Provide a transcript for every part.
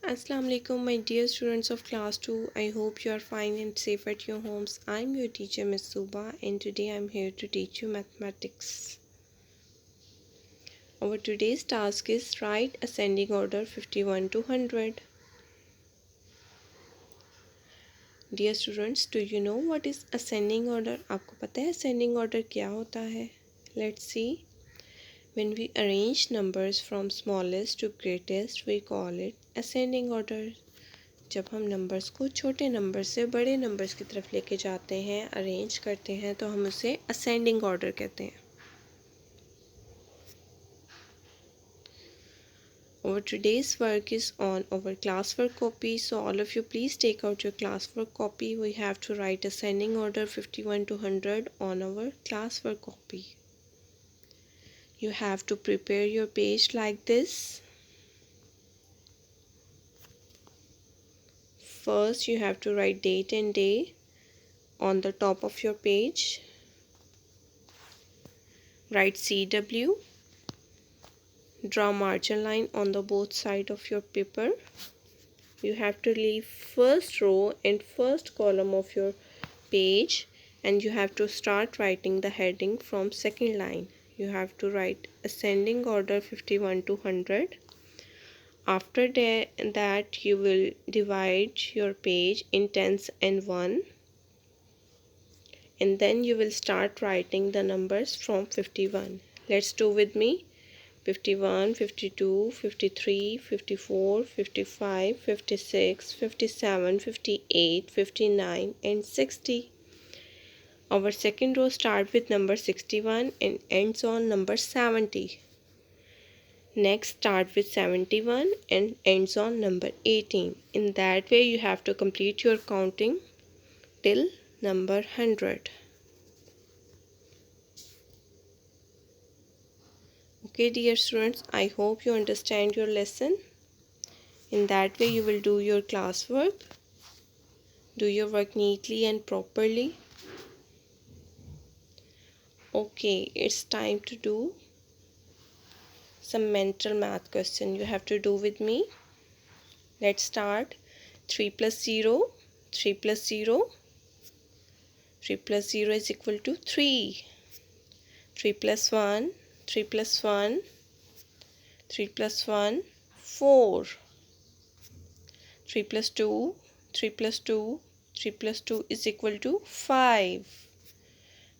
Assalamu alaikum, my dear students of class 2. I hope you are fine and safe at your homes. I'm your teacher Miss Suba and today I'm here to teach you mathematics. Our today's task is write ascending order 51 to 100. Dear students, do you know what is ascending order? आपको पता है ascending order क्या होता है? Let's see. When we arrange numbers from smallest to greatest, we call it ascending order. जब हम numbers को छोटे नंबर से बड़े नंबर्स की तरफ लेके जाते हैं, अरेंज करते हैं, तो हम उसे असेंडिंग ऑर्डर कहते हैं. Our today's work is on our classwork copy. So all of you please take out your classwork copy. We have to write ascending order 51 to 100 on our classwork copy. You have to prepare your page like this. First you have to write date and day on the top of your page. Write CW. Draw margin line on the both side of your paper. You have to leave first row and first column of your page and you have to start writing the heading from second line. You have to write ascending order 51 to 100. After that you will divide your page in tens and 1 and then you will start writing the numbers from 51. Let's do with me. 51, 52, 53, 54, 55, 56, 57, 58, 59 and 60. Our second row starts with number 61 and ends on number 70. Next start with 71 and ends on number 18. In that way you have to complete your counting till number 100. Okay dear students, I hope you understand your lesson. In that way you will do your classwork. Do your work neatly and properly. Okay, it's time to do some mental math question. You have to do with me. Let's start. 3 plus 0, 3 plus 0. 3 plus 0 is equal to 3. 3 plus 1, 3 plus 1, 3 plus 1, 4. 3 plus 2, 3 plus 2, 3 plus 2 is equal to 5.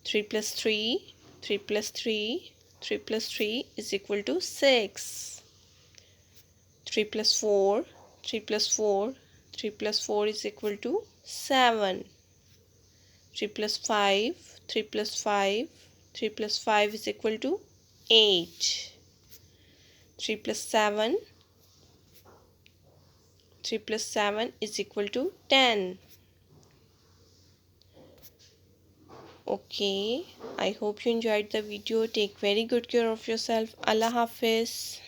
3 plus 3, 3 plus 3, 3 plus 3 is equal to 6. 3 plus 4, 3 plus 4, 3 plus 4 is equal to 7. 3 plus 5, 3 plus 5, 3 plus 5 is equal to 8. 3 plus 7, 3 plus 7 is equal to 10. Okay, I hope you enjoyed the video. Take very good care of yourself. Allah Hafiz.